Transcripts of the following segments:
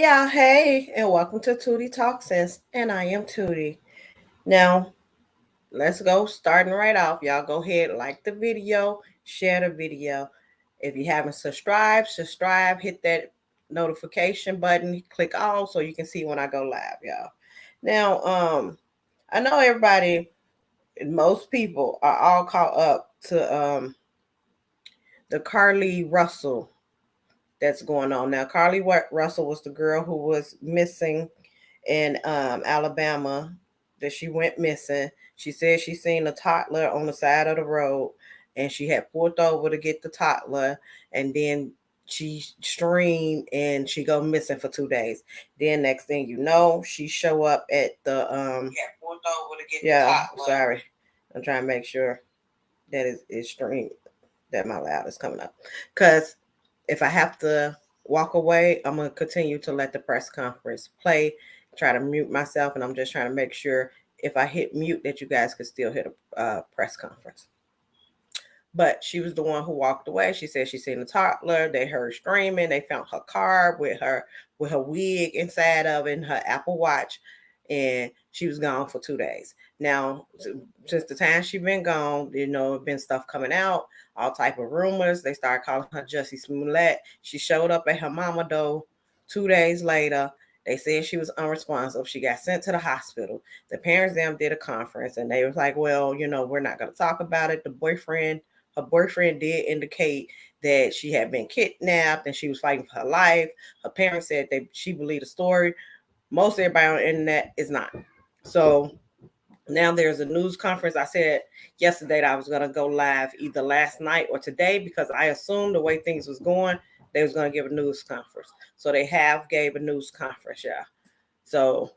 Hey y'all, hey, and welcome to Tootie Talk Sense, and I am Tootie. Now, let's go starting right off. Y'all go ahead, like the video, share the video. If you haven't subscribe, hit that notification button, click all so you can see when I go live, y'all. Now, I know everybody, most people are all caught up to the Carlee Russell that's going on now. Carlee Russell was the girl who was missing in Alabama, that she went missing. She said she seen a toddler on the side of the road, and she had pulled over to get the toddler, and then she streamed and she go missing for 2 days. Then next thing you know, she show up at the yeah, pulled over to get the toddler. Sorry, I'm trying to make sure that is streamed, that my loud is coming up, because if I have to walk away, I'm gonna continue to let the press conference play, try to mute myself, and I'm just trying to make sure if I hit mute that you guys could still hear the press conference. But she was the one who walked away. She said she seen a toddler. They heard screaming. They found her car with her wig inside of it and her Apple Watch, and she was gone for 2 days. Now, since the time she been gone, been stuff coming out, all type of rumors. They started calling her Jussie Smollett. She showed up at her mama though 2 days later. They said she was unresponsive. She got sent to the hospital. The parents them did a conference, and they was like, well, we're not going to talk about it. Her boyfriend did indicate that she had been kidnapped and she was fighting for her life. Her parents said she believed the story. Most everybody on the internet is not. So now there's a news conference. I said yesterday that I was going to go live either last night or today, because I assumed the way things was going, they was going to give a news conference. So they have gave a news conference, yeah. So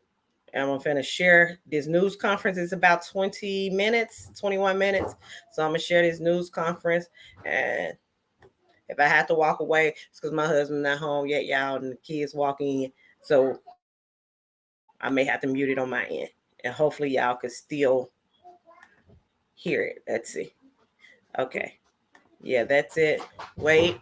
I'm going to share this news conference. It's about 20 minutes, 21 minutes. So I'm going to share this news conference. And if I have to walk away, it's because my husband's not home yet, y'all, and the kids walking in. So I may have to mute it on my end. And hopefully y'all can still hear it. Let's see. Okay. Yeah, that's it. Wait.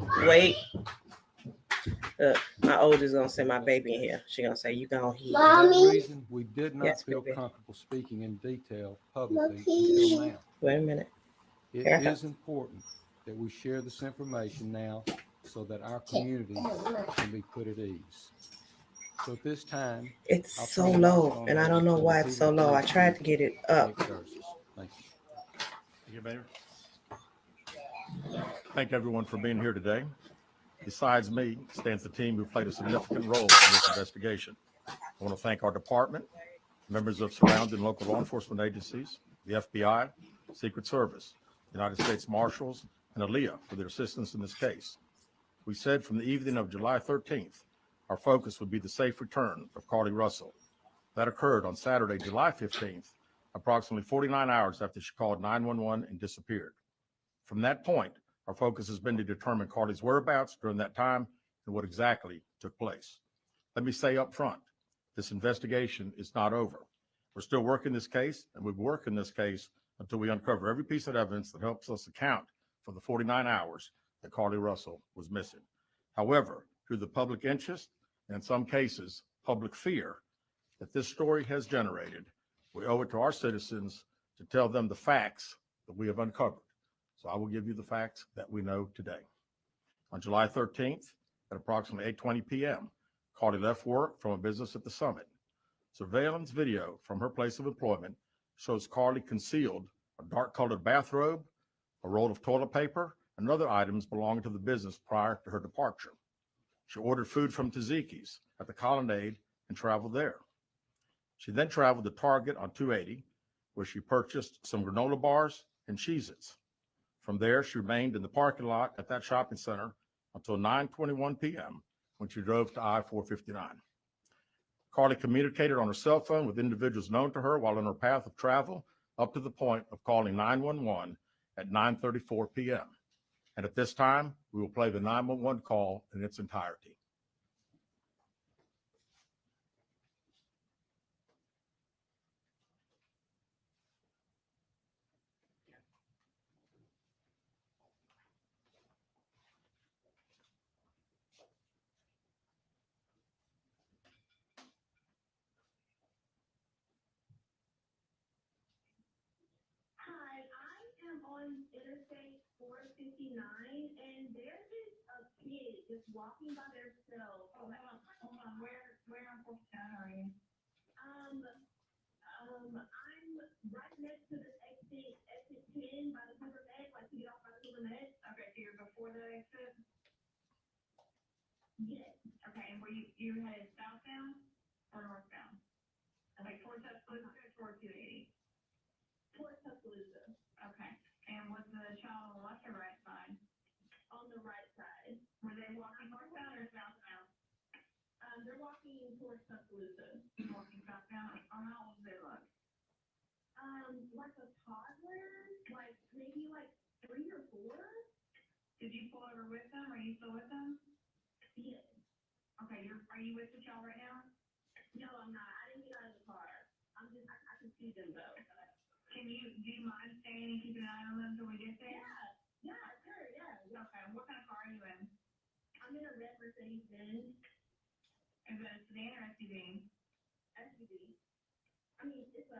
My oldest gonna send my baby in here. She gonna say, "You gonna hear?" For that reason, we did not Yes, feel baby. comfortable speaking in detail publicly until now. Wait a minute. It is important that we share this information now so that our community can be put at ease. So at this time, It's I'll so turn the low, microphone and I don't over know to the why it's so Cleveland low. I Police tried Chief, to get it up. Nick Dursis. Thank you. Thank you, Mayor. Thank everyone for being here today. Besides me stands the team who played a significant role in this investigation. I want to thank our department, members of surrounding local law enforcement agencies, the FBI, Secret Service, United States Marshals, and ALEA for their assistance in this case. We said from the evening of July 13th, our focus would be the safe return of Carlee Russell. That occurred on Saturday, July 15th, approximately 49 hours after she called 911 and disappeared. From that point, our focus has been to determine Carlee's whereabouts during that time and what exactly took place. Let me say up front, this investigation is not over. We're still working this case, and we'll work in this case until we uncover every piece of evidence that helps us account for the 49 hours that Carlee Russell was missing. However, through the public interest, and in some cases, public fear that this story has generated, we owe it to our citizens to tell them the facts that we have uncovered. So I will give you the facts that we know today. On July 13th, at approximately 8:20 p.m., Carlee left work from a business at the Summit. Surveillance video from her place of employment shows Carlee concealed a dark-colored bathrobe, a roll of toilet paper, and other items belonging to the business prior to her departure. She ordered food from Tzatziki's at the Colonnade and traveled there. She then traveled to Target on 280, where she purchased some granola bars and Cheez-Its. From there, she remained in the parking lot at that shopping center until 9:21 p.m. when she drove to I-459. Carlee communicated on her cell phone with individuals known to her while on her path of travel up to the point of calling 911 at 9:34 p.m. And at this time, we will play the 911 call in its entirety. on Interstate 459, and there's just a kid just walking by themselves. Oh, hold on. Where on 459 are you? I'm right next to the exit 10 by the Hoover Med, like to get off by the Hoover Med. Okay, so you're before the exit? Yes. Okay, and were you headed southbound or northbound? Like towards Tuscaloosa or toward 280? Towards Tuscaloosa. Okay, and was the child on the left or right side? On the right side. Were they walking northbound or southbound? They're walking towards Tuscaloosa. Walking southbound. How old do they look? Like a toddler, like maybe like 3 or 4. Did you pull over with them? Are you still with them? Yes. Okay, are you with the child right now? No, I'm not. I didn't get out of the car. I can see them though. Do you mind staying and keeping an eye on them until we get there? Yeah, sure, yeah. Okay, what kind of car are you in? I'm in a red Mercedes-Benz. Is it a sedan or SUV? SUV. I mean, it's a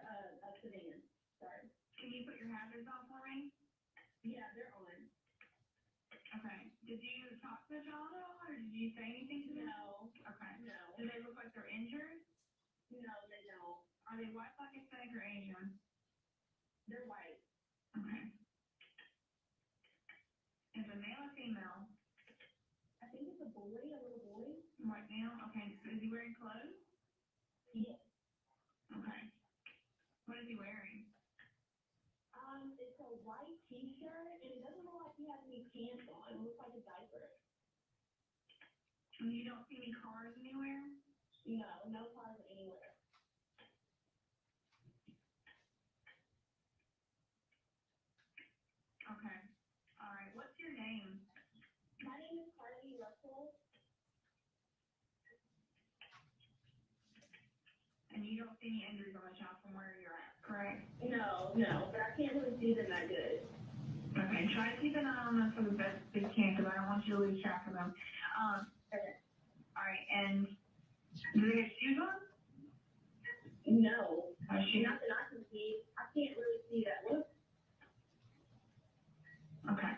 sedan. Sorry. Can you put your hazards on for me? Yeah, they're on. Okay. Did you talk to the child at all, or did you say anything to them? No. Okay. No. Do they look like they're injured? No, they don't. Are they white, black, Hispanic, or Asian? They're white. Okay. Is it male or female? I think it's a boy, a little boy. White male? Okay. Is he wearing clothes? Yes. Okay. What is he wearing? It's a white t-shirt, and it doesn't look like he has any pants on. It looks like a diaper. And you don't see any cars anywhere? No cars anywhere. Okay. All right. What's your name? My name is Carlee Russell. And you don't see any injuries on the child from where you're at, correct? No, but I can't really see them that good. Okay, try to keep an eye on them for the best you can, because I don't want you to lose track of them. Okay. All right, and do they have shoes on? No. Shoes? Not that I can see. I can't really see that. Look. Okay.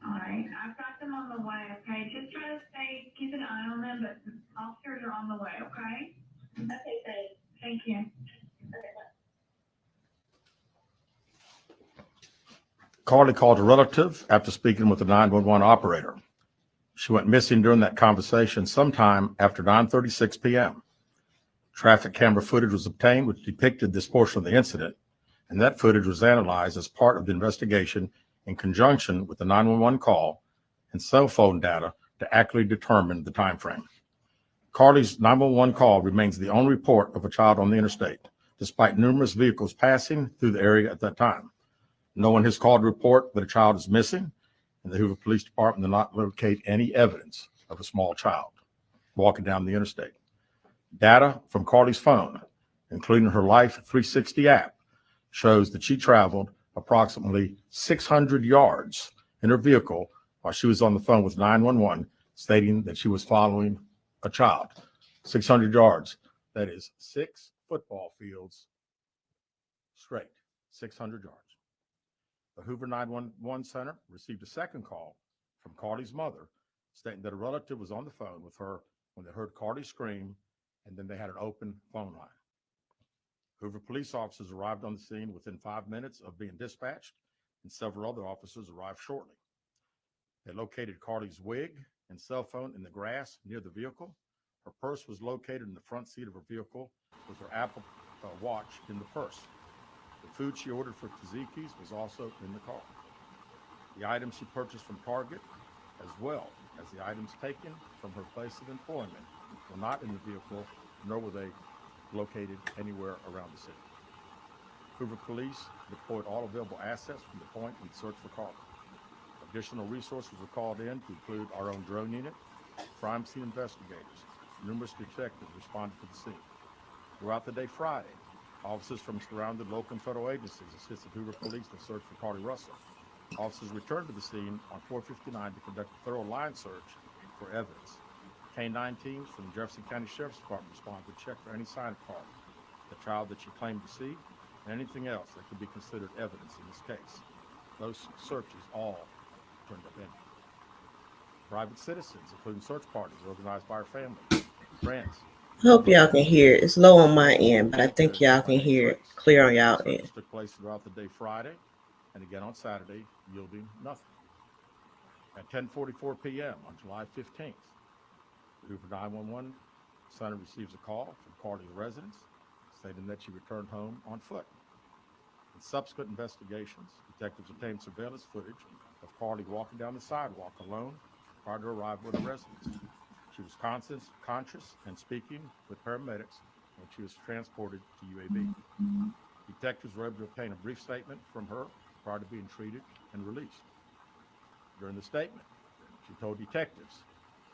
All right, I've got them on the way, okay? Just try to keep an eye on them, but officers are on the way, okay? Okay, thanks. Thank you. Okay, bye. Carlee called a relative after speaking with the 911 operator. She went missing during that conversation sometime after 9:36 p.m. Traffic camera footage was obtained which depicted this portion of the incident, and that footage was analyzed as part of the investigation in conjunction with the 911 call and cell phone data to accurately determine the time frame. Carlee's 911 call remains the only report of a child on the interstate, despite numerous vehicles passing through the area at that time. No one has called to report that a child is missing, and the Hoover Police Department did not locate any evidence of a small child walking down the interstate. Data from Carlee's phone, including her Life 360 app, shows that she traveled approximately 600 yards in her vehicle while she was on the phone with 911, stating that she was following a child. 600 yards, that is 6 football fields straight, 600 yards. The Hoover 911 Center received a second call from Carlee's mother stating that a relative was on the phone with her when they heard Carlee scream, and then they had an open phone line. Hoover police officers arrived on the scene within 5 minutes of being dispatched, and several other officers arrived shortly. They located Carlee's wig and cell phone in the grass near the vehicle. Her purse was located in the front seat of her vehicle with her Apple Watch in the purse. The food she ordered for Taziki's was also in the car. The items she purchased from Target, as well as the items taken from her place of employment, were not in the vehicle, nor were they located anywhere around the city. Hoover police deployed all available assets from the point and searched for Carlee. Additional resources were called in to include our own drone unit, crime scene investigators. Numerous detectives responded to the scene. Throughout the day Friday, officers from surrounding local and federal agencies assisted Hoover police to search for Carlee Russell. Officers returned to the scene on 459 to conduct a thorough line search for evidence. K-9 teams from the Jefferson County Sheriff's Department responded to check for any sign of Carlee, the child that she claimed to see, and anything else that could be considered evidence in this case. Those searches all turned up empty. Private citizens, including search parties organized by our family, friends, Hope looked y'all into can the hear it. case. It's low on my end, but I There think is no y'all can pending hear it trace. clear on y'all end. Searches took place throughout the day Friday and again on Saturday, yielding nothing. At 10:44 p.m. on July 15th, the Hoover 911 center receives a call from Carlee's residence stating that she returned home on foot. In subsequent investigations, detectives obtained surveillance footage of Carlee walking down the sidewalk alone prior to arrival at her residence. She was conscious and speaking with paramedics when she was transported to UAB. Detectives were able to obtain a brief statement from her prior to being treated and released. During the statement, she told detectives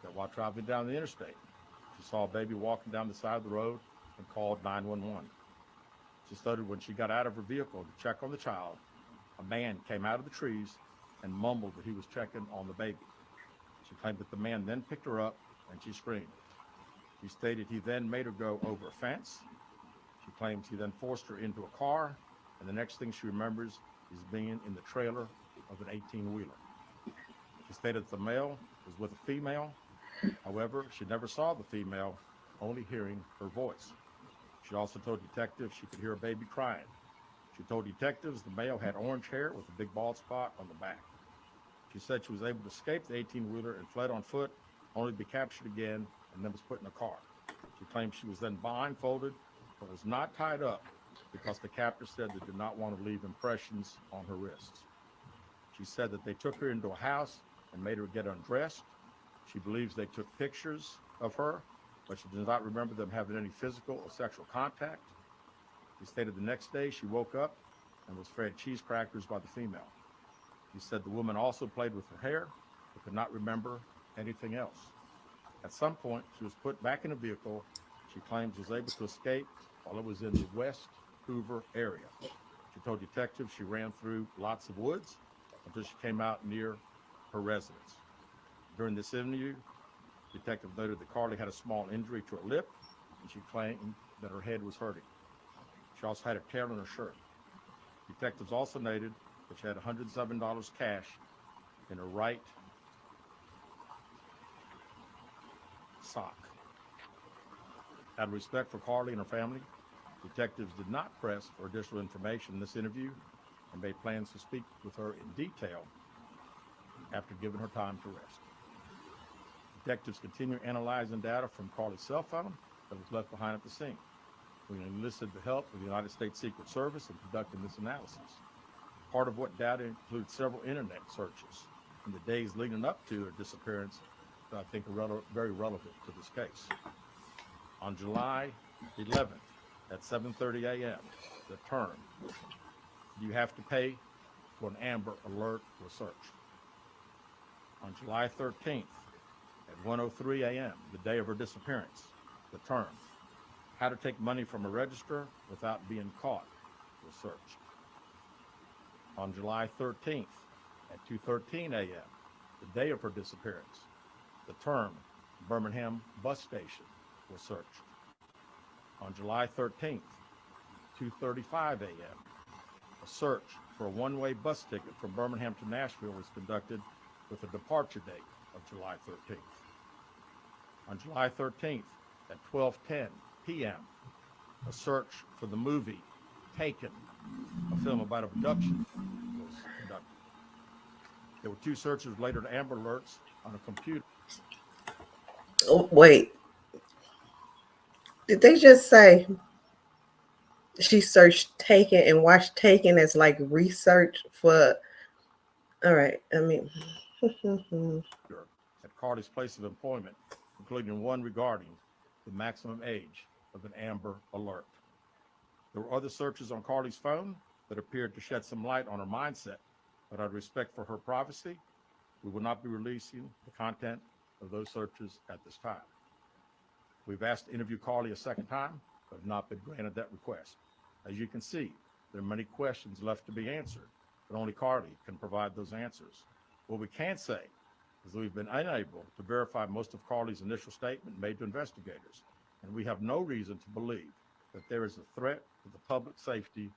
that while traveling down the interstate, she saw a baby walking down the side of the road and called 911. She stated when she got out of her vehicle to check on the child, a man came out of the trees and mumbled that he was checking on the baby. She claimed that the man then picked her up and she screamed. She stated he then made her go over a fence. She claims he then forced her into a car, and the next thing she remembers is being in the trailer of an 18-wheeler. She stated that the male was with a female. However, she never saw the female, only hearing her voice. She also told detectives she could hear a baby crying. She told detectives the male had orange hair with a big bald spot on the back. She said she was able to escape the 18-wheeler and fled on foot, only to be captured again and then was put in a car. She claimed she was then blindfolded but was not tied up because the captor said they did not want to leave impressions on her wrists. She said that they took her into a house and made her get undressed. She believes they took pictures of her, but she does not remember them having any physical or sexual contact. She stated the next day she woke up and was fed cheese crackers by the female. She said the woman also played with her hair, but could not remember anything else. At some point, she was put back in a vehicle she claims was able to escape while it was in the West Hoover area. She told detectives she ran through lots of woods until she came out near her residence. During this interview, detective noted that Carlee had a small injury to her lip, and she claimed that her head was hurting. She also had a tear in her shirt. Detectives also noted that she had $107 cash in her right sock. Out of respect for Carlee and her family, detectives did not press for additional information in this interview and made plans to speak with her in detail after giving her time to rest. Detectives continue analyzing data from Carlee's cell phone that was left behind at the scene. We enlisted the help of the United States Secret Service in conducting this analysis. Part of what data includes several internet searches in the days leading up to her disappearance that I think are very relevant to this case. On July 11th at 7:30 a.m., the term "Do you have to pay for an Amber Alert" was searched. On July 13th at 1:03 a.m., the day of her disappearance, the term "How to take money from a register without being caught" was searched. On July 13th at 2:13 a.m., the day of her disappearance, the term "Birmingham bus station" was searched. On July 13th, 2:35 a.m., a search for a one-way bus ticket from Birmingham to Nashville was conducted with a departure date of July 13th. On July 13th at 12:10 p.m., a search for the movie Taken, a film about abduction, was conducted. There were two searches related to Amber Alerts on a computer. Oh, wait, did they just say she searched Taken and watched Taken as like research for? All right, I mean, At Carlee's place of employment, including one regarding the maximum age of an Amber Alert. There were other searches on Carlee's phone that appeared to shed some light on her mindset, but out of respect for her privacy, we will not be releasing the content of those searches at this time. We've asked to interview Carlee a second time, but have not been granted that request. As you can see, there are many questions left to be answered, but only Carlee can provide those answers. What we can say is that we've been unable to verify most of Carlee's initial statement made to investigators, and we have no reason to believe that there is a threat to the public safety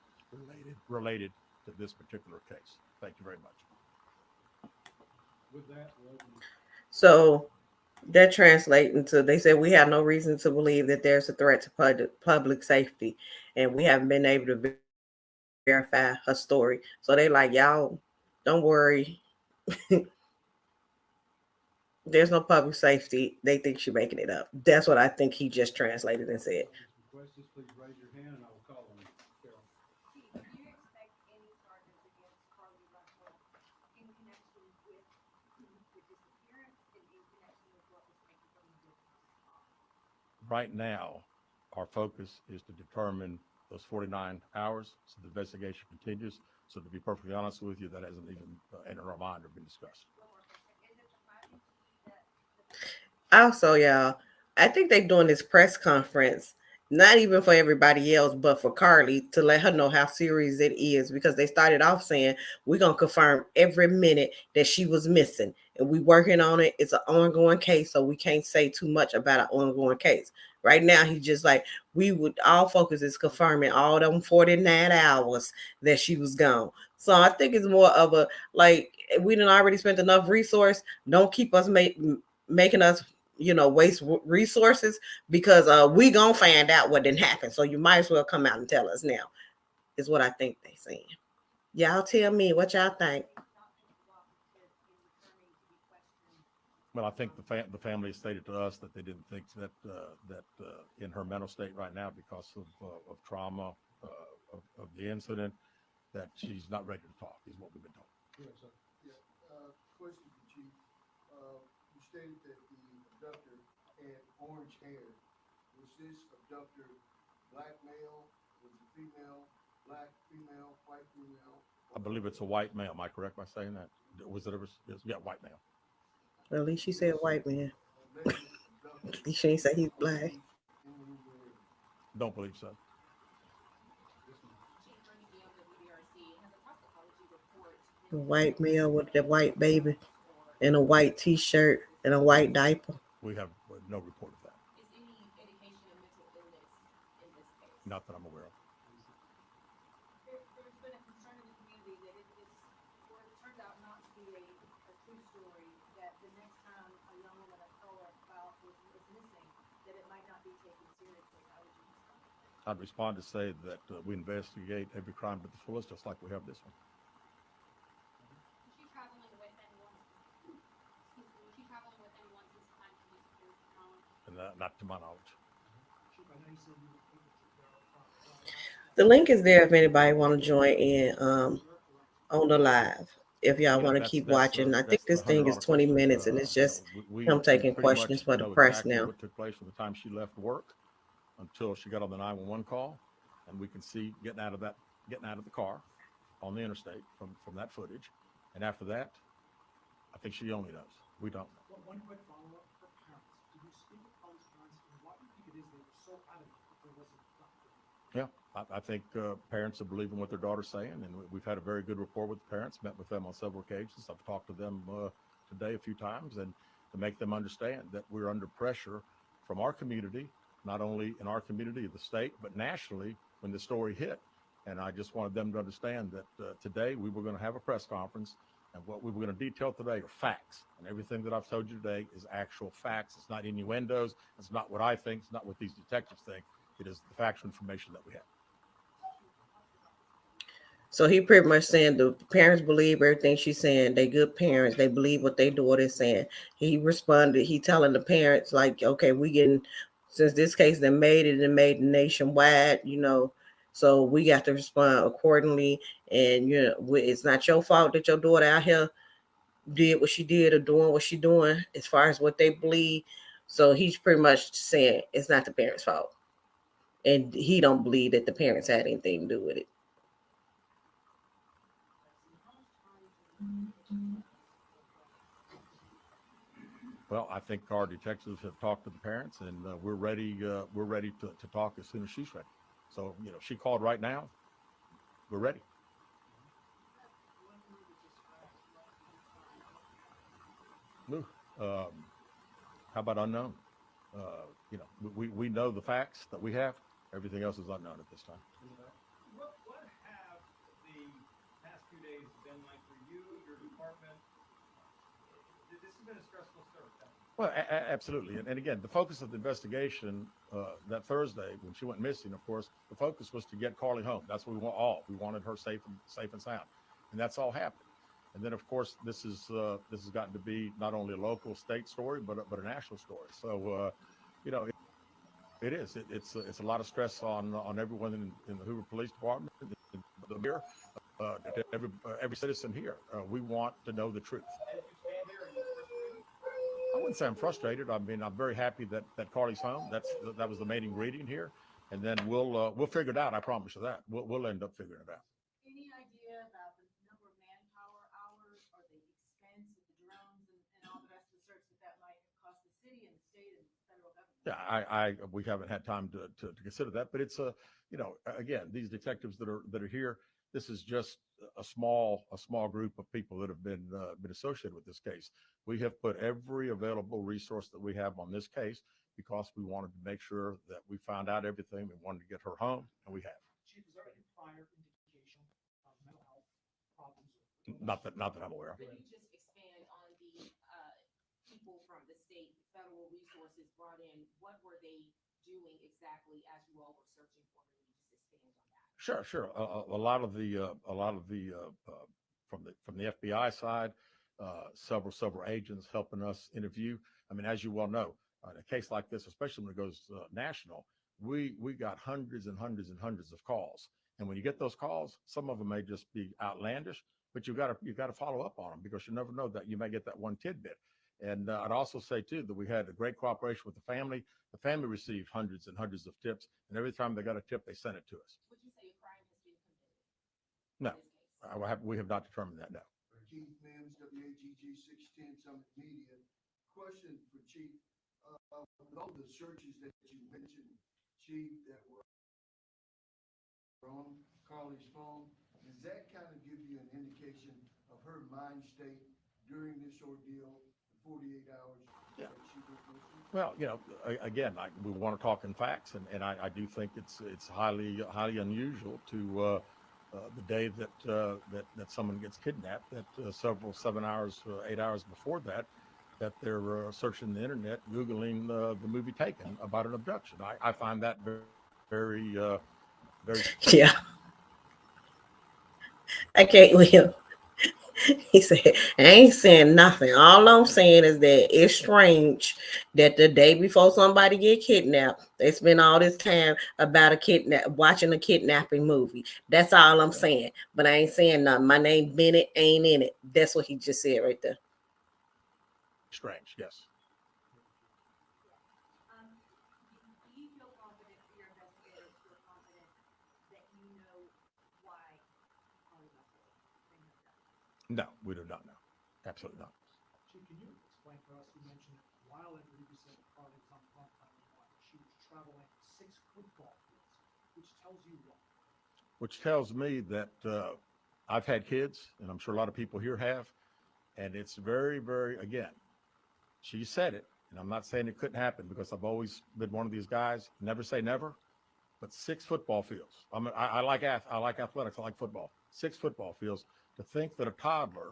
related to this particular case. Thank you very much. With that, we'll open it. So that translates into they said we have no reason to believe that there's a threat to public safety, and we haven't been able to verify her story. So they like, y'all, don't worry. There's no public safety. They think she's making it up. That's what I think he just translated and said. Request this, please raise your hand and I will call on you. Carol. Chief, do you expect any charges against Carlee Russell in connection with the disappearance and in connection with what was taken from the business? Right now, our focus is to determine those 49 hours, so the investigation continues. So to be perfectly honest with you, that hasn't even entered our mind or been discussed. One more question. Is it the finding, Chief, that Also, y'all, I think they're doing this press conference, not even for everybody else, but for Carlee to let her know how serious it is because they started off saying, we're going to confirm every minute that she was missing. And we working on it. It's an ongoing case, so we can't say too much about an ongoing case. Right now, he's just like, all focus is confirming all them 49 hours that she was gone. So I think it's more of a, like, we done already spent enough resource. Don't keep us making us waste resources because we gonna find out what didn't happen. So you might as well come out and tell us now, is what I think they saying. Y'all tell me what y'all think. Well, I think the family stated to us that they didn't think that in her mental state right now because of trauma of the incident, that she's not ready to talk, is what we've been told. Yes, sir. Question for Chief. You stated that the abductor had orange hair. Was this abductor black male? Was it female? Black female? White female? I believe it's a white male. Am I correct by saying that? Was it ever? Yes, yeah, white male. Well, at least she said white man. Alleged abductor She ain't say he's black. in Louisiana. Don't believe so. Yes, ma'am. Chief Bernie Young of WRC has a toxicology report A white male with the white baby and a white t-shirt and a white diaper. We have no report of that. is any indication of mental illness in this case? Not that I'm aware of. There's been a concern in the community that if this turned out not to be a true story, that the next time a young woman of color is missing, that it might not be taken seriously. How would you respond? I'd respond to say that we investigate every crime to the fullest, just like we have this one. Was she traveling with anyone? Excuse me, was she traveling with anyone since the time she disappeared from knowledge? And not to my knowledge. Chief, I know you said you were able to verify. The link is there if anybody want to join in on the live. If y'all want to keep watching, I think this thing is 20 minutes and it's just him taking pretty questions much for the know press exactly now. what took place from the time she left work until she got on the 911 call, and we can see getting out of the car on the interstate from that footage. And after that, I think she only knows. We don't know. One quick follow-up for parents. Did you speak with Carlee's parents, and why do you think it is they were so adamant that there was a doctor? Yeah, I think parents are believing what their daughter's saying, and we've had a very good rapport with the parents, met with them on several occasions. I've talked to them today a few times, and to make them understand that we're under pressure from our community, not only in our community of the state, but nationally when the story hit. And I just wanted them to understand that today we were going to have a press conference, and what we were going to detail today are facts. And everything that I've told you today is actual facts. It's not innuendos. It's not what I think. It's not what these detectives think. It is the factual information that we have. So he pretty much saying the parents believe everything she's saying. They good parents. They believe what their daughter is saying. He responded. He telling the parents like, okay, we getting, since this case they made it and made nationwide, so we got to respond accordingly. And it's not your fault that your daughter out here did what she did or doing what she doing as far as what they believe. So he's pretty much saying it's not the parents' fault. And he don't believe that the parents had anything to do with it. Well, I think our detectives have talked to the parents, and we're ready. We're ready to talk as soon as she's ready. So, she called right now. We're ready. Ooh, how about unknown? We know the facts that we have. Everything else is unknown at this time. What have the been like for you, your department? This has been a stressful start. Well, absolutely. And again, the focus of the investigation that Thursday, when she went missing, of course, the focus was to get Carlee home. That's what we want all. We wanted her safe and sound, and that's all happened. And then, of course, this has gotten to be not only a local, state story, but a national story. So, you know, it is. It's a lot of stress on everyone in the Hoover Police Department, the mayor, every citizen here. We want to know the truth. As you stand there, are you frustrated? I wouldn't say I'm frustrated. I mean, I'm very happy that Carlee's home. That was the main ingredient here, and then we'll figure it out. I promise you that we'll end up figuring it out. Any idea about the number of manpower hours or the expense of the drones and all the rest of the search that might cost the city and the state and federal government? Yeah, we haven't had time to consider that, but it's again, these detectives that are here. This is just a small group of people that have been associated with this case. We have put every available resource that we have on this case because we wanted to make sure that we found out everything. We wanted to get her home, and we have. Chief, is there any prior indication of mental health problems? Not that I'm aware of. Could you just expand on the people from the state, federal resources brought in? What were they doing exactly as you all were searching for her? Can you just expand on that? Sure. A lot of the from the FBI side, several agents helping us interview. I mean, as you well know, in a case like this, especially when it goes national, we got hundreds and hundreds and hundreds of calls. And when you get those calls, some of them may just be outlandish, but you got to follow up on them because you never know that you may get that one tidbit. And I'd also say too that we had a great cooperation with the family. The family received hundreds and hundreds of tips, and every time they got a tip, they sent it to us. Would you say a crime has been committed No, in this case? we have not determined that. No. Keith Mims, WAGG 610 Summit Media. Question for Chief. With all the searches that you mentioned, Chief, that were on Carlee's phone, does that kind of give you an indication of her mind state during this ordeal, the 48 hours Yeah. that she was missing? Well, again, we want to talk in facts, and I do think it's highly unusual to the day that someone gets kidnapped, that several 7 hours, 8 hours before that they're searching the internet, Googling the movie Taken about an abduction. I find that very Yeah, I can't with him. He said, I ain't saying nothing. All I'm saying is that it's strange that the day before somebody get kidnapped, they spend all this time about watching a kidnapping movie. That's all I'm saying. But I ain't saying nothing. My name Bennett ain't in it. That's what he just said right there. strange. Yes. Do you feel confident for your investigators feel confident that you know why Carlee left her? No, we do not know. Absolutely not. Chief, can you explain for us, you mentioned while I believe you said that Carlee was on front time, she was traveling 6 football fields, which tells you what? Which tells me that I've had kids, and I'm sure a lot of people here have, and it's very, very, again, she said it, and I'm not saying it couldn't happen because I've always been one of these guys, never say never, but 6 football fields. I like athletics, I like football. 6 football fields. To think that a toddler,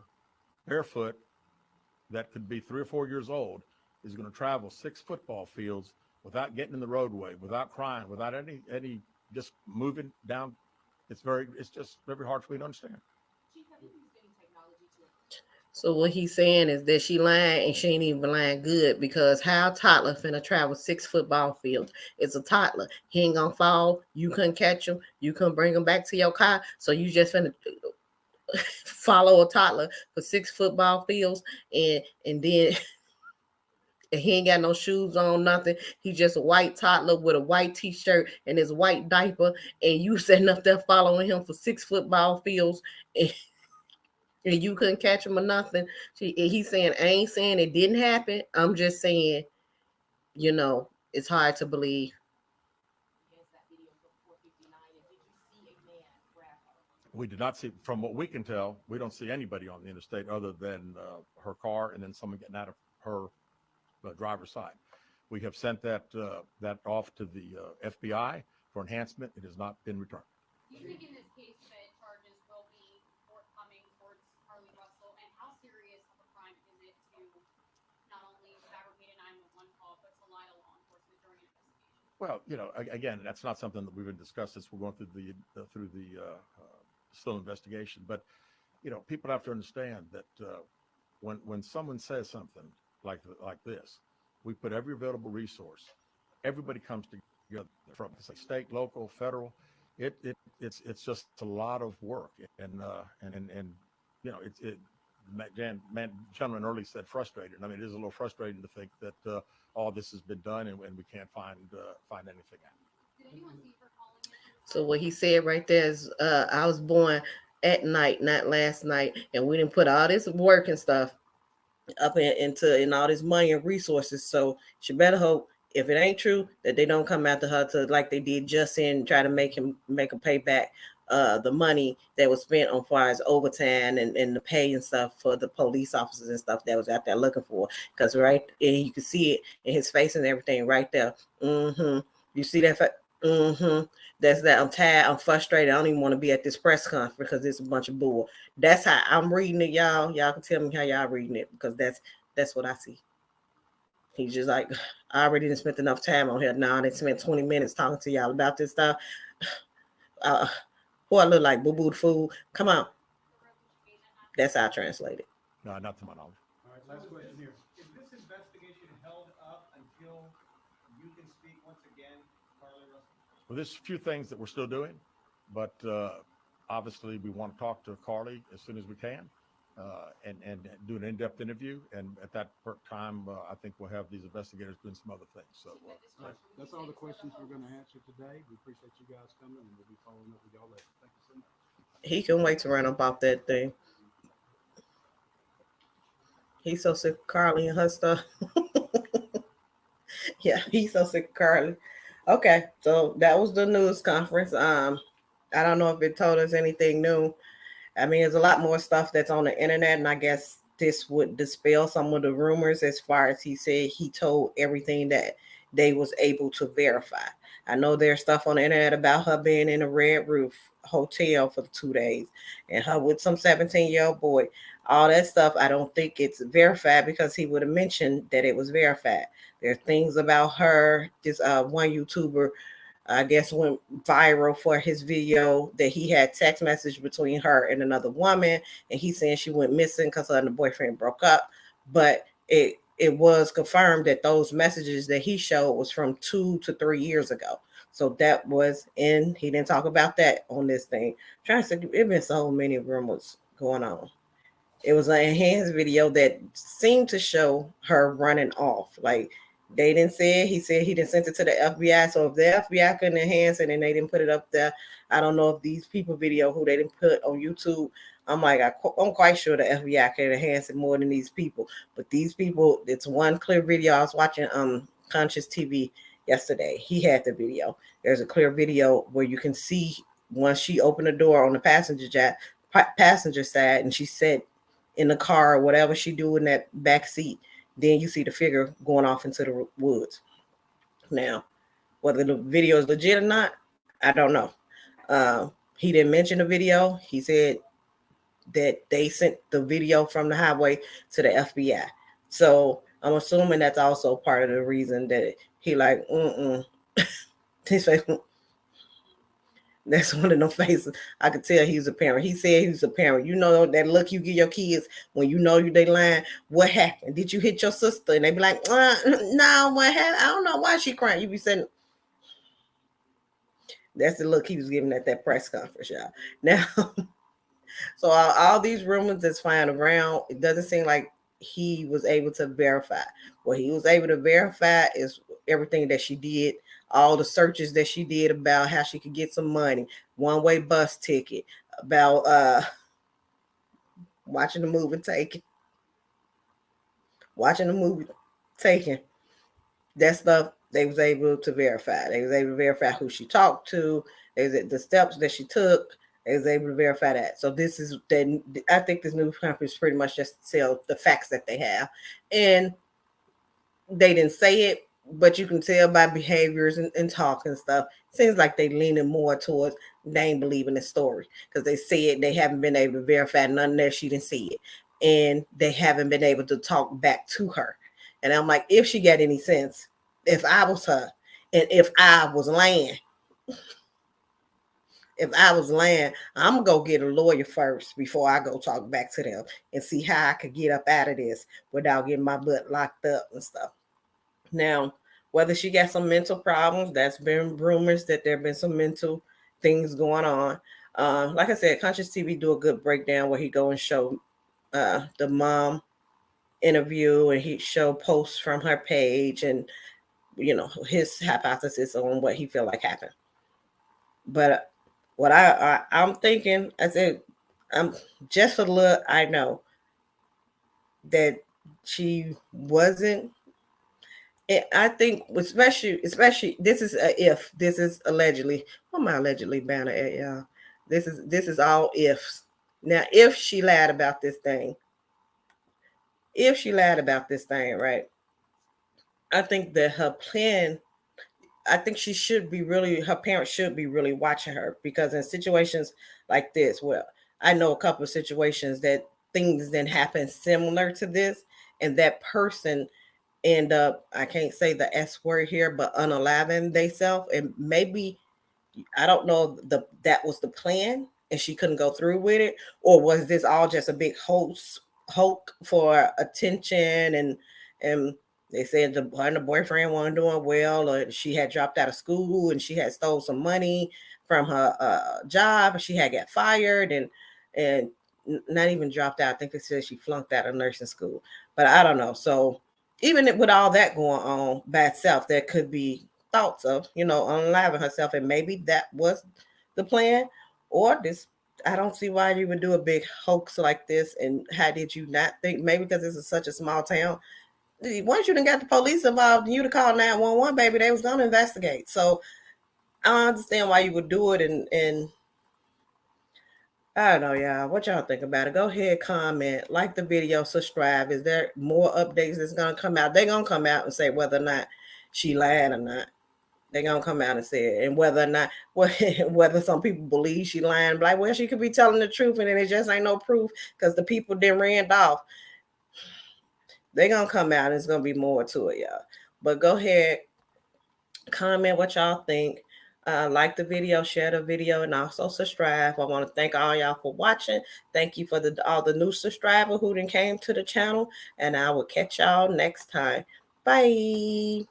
barefoot, that could be 3 or 4 years old, is going to travel 6 football fields without getting in the roadway, without crying, without any just moving down. It's just very hard for me to understand. Chief, have you used any technology to? So what he's saying is that she lying and she ain't even lying good because how a toddler finna travel 6 football fields? It's a toddler. He ain't gonna fall. You couldn't catch him. You couldn't bring him back to your car. So you just finna follow a toddler for 6 football fields and then he ain't got no shoes on, nothing. He just a white toddler with a white t-shirt and his white diaper, and you sitting up there following him for 6 football fields and you couldn't catch him or nothing. He's saying, I ain't saying it didn't happen. I'm just saying, it's hard to believe. Against that video from 459, and did you see a man grab her? We did not see, from what we can tell, we don't see anybody on the interstate other than her car and then someone getting out of her driver's side. We have sent that off to the FBI for enhancement. It has not been returned. Do you think in this case that charges will be forthcoming towards Well, again, that's not something that we've been discussed as we're going through the still investigation. But people have to understand that when someone says something like this, we put every available resource. Everybody comes together from say state, local, federal. It's just a lot of work, and it gentleman early said frustrated. I mean, it is a little frustrating to think that all this has been done and we can't find anything out. So what he said right there is, I was born at night, not last night, and we didn't put all this work and stuff up in all this money and resources. So she better hope if it ain't true that they don't come after her to like they did Justin and try to make him pay back the money that was spent on far as overtime and the pay and stuff for the police officers and stuff that was out there looking for. Because right, and you can see it in his face and everything right there. You see that? That's that. I'm tired. I'm frustrated. I don't even want to be at this press conference because it's a bunch of bull. That's how I'm reading it, y'all. Y'all can tell me how y'all reading it because that's what I see. He's just like, I already didn't spent enough time on here. Now I didn't spent 20 minutes talking to y'all about this stuff. Who I look like, boo boo the fool. Come on. That's how I translate it. No, not to my knowledge. All right, last question here. Is this investigation held up until you can speak once again, Carlee Russell? Well, there's a few things that we're still doing, but obviously we want to talk to Carlee as soon as we can and do an in-depth interview. And at that time, I think we'll have these investigators doing some other things. So that's all the questions we're going to answer today. We appreciate you guys coming, and we'll be following up with y'all later. Thank you so much. He can wait to run up off that thing. He's so sick of Carlee and her stuff. Yeah, he's so sick of Carlee. Okay, so that was the news conference. I don't know if it told us anything new. I mean, there's a lot more stuff that's on the internet, and I guess this would dispel some of the rumors as far as he said he told everything that they was able to verify. I know there's stuff on the internet about her being in a Red Roof hotel for 2 days and her with some 17-year-old boy. All that stuff, I don't think it's verified because he would have mentioned that it was verified. There are things about her, this one YouTuber, I guess, went viral for his video that he had text message between her and another woman, and he's saying she went missing because her and the boyfriend broke up. But it was confirmed that those messages that he showed was from 2 to 3 years ago. So that was in. He didn't talk about that on this thing. I'm trying to say, it been so many rumors going on. It was an enhanced video that seemed to show her running off. Like they didn't say it. He said he didn't send it to the FBI. So if the FBI couldn't enhance it and they didn't put it up there, I don't know if these people video who they didn't put on YouTube. I'm quite sure the FBI can enhance it more than these people. But these people, it's one clear video. I was watching Conscious TV yesterday. He had the video. There's a clear video where you can see once she opened the door on the passenger side, and she said in the car or whatever she do in that back seat, then you see the figure going off into the woods. Now, whether the video is legit or not, I don't know. He didn't mention the video. He said that they sent the video from the highway to the FBI. So I'm assuming that's also part of the reason that he like, his face. That's one of them faces. I could tell he was a parent. He said he was a parent. You know that look you give your kids when you know they lying. What happened? Did you hit your sister? And they be like, no, what happened? I don't know why she crying. You be saying, that's the look he was giving at that press conference, y'all. Now, so all these rumors that's flying around, it doesn't seem like he was able to verify. What he was able to verify is everything that she did, all the searches that she did about how she could get some money, one-way bus ticket, about watching the movie Taken. That stuff they was able to verify. They was able to verify who she talked to, the steps that she took. They was able to verify that. So this is that. I think this news conference pretty much just tell the facts that they have, and they didn't say it, but you can tell by behaviors and talk and stuff. It seems like they leaning more towards they ain't believing the story because they say it. They haven't been able to verify none of that. She didn't see it, and they haven't been able to talk back to her. And I'm like, if she got any sense, if I was her And if I was lying, I'm gonna go get a lawyer first before I go talk back to them and see how I could get up out of this without getting my butt locked up and stuff. Now, whether she got some mental problems, that's been rumors that there have been some mental things going on. Like I said, Conscious TV do a good breakdown where he go and show the mom interview, and he show posts from her page, and his hypothesis on what he feel like happened. But what I'm thinking, I said, I'm just a little. I know that she wasn't. I think, especially this is a if. This is allegedly. What am I allegedly banner at, y'all? This is all ifs. Now, if she lied about this thing, right? I think that her plan. I think her parents should be really watching her, because in situations like this, well, I know a couple of situations that things then happen similar to this, and that person end up, I can't say the S word here, but unaliving themselves. And maybe, I don't know, that was the plan and she couldn't go through with it, or was this all just a big hoax for attention? And they said her and the boyfriend weren't doing well, or she had dropped out of school and she had stole some money from her job, and she had got fired, and not even dropped out. I think they said she flunked out of nursing school, but I don't know. So even with all that going on by itself, there could be thoughts of, unaliving herself, and maybe that was the plan. Or this, I don't see why you would do a big hoax like this. And how did you not think? Maybe because this is such a small town. Once you didn't got the police involved, you'd have called 911, baby. They was gonna investigate. So I understand why you would do it. And I don't know, y'all. What y'all think about it? Go ahead, comment, like the video, subscribe. Is there more updates that's gonna come out? They're gonna come out and say whether or not she lied or not. They're gonna come out and say it, and whether or not whether some people believe she lying, like, well, she could be telling the truth, and then it just ain't no proof because the people didn't ran off. They're gonna come out, and it's gonna be more to it, y'all. But go ahead, comment what y'all think. Like the video, share the video, and also subscribe. I want to thank all y'all for watching. Thank you for all the new subscribers who then came to the channel, and I will catch y'all next time. Bye.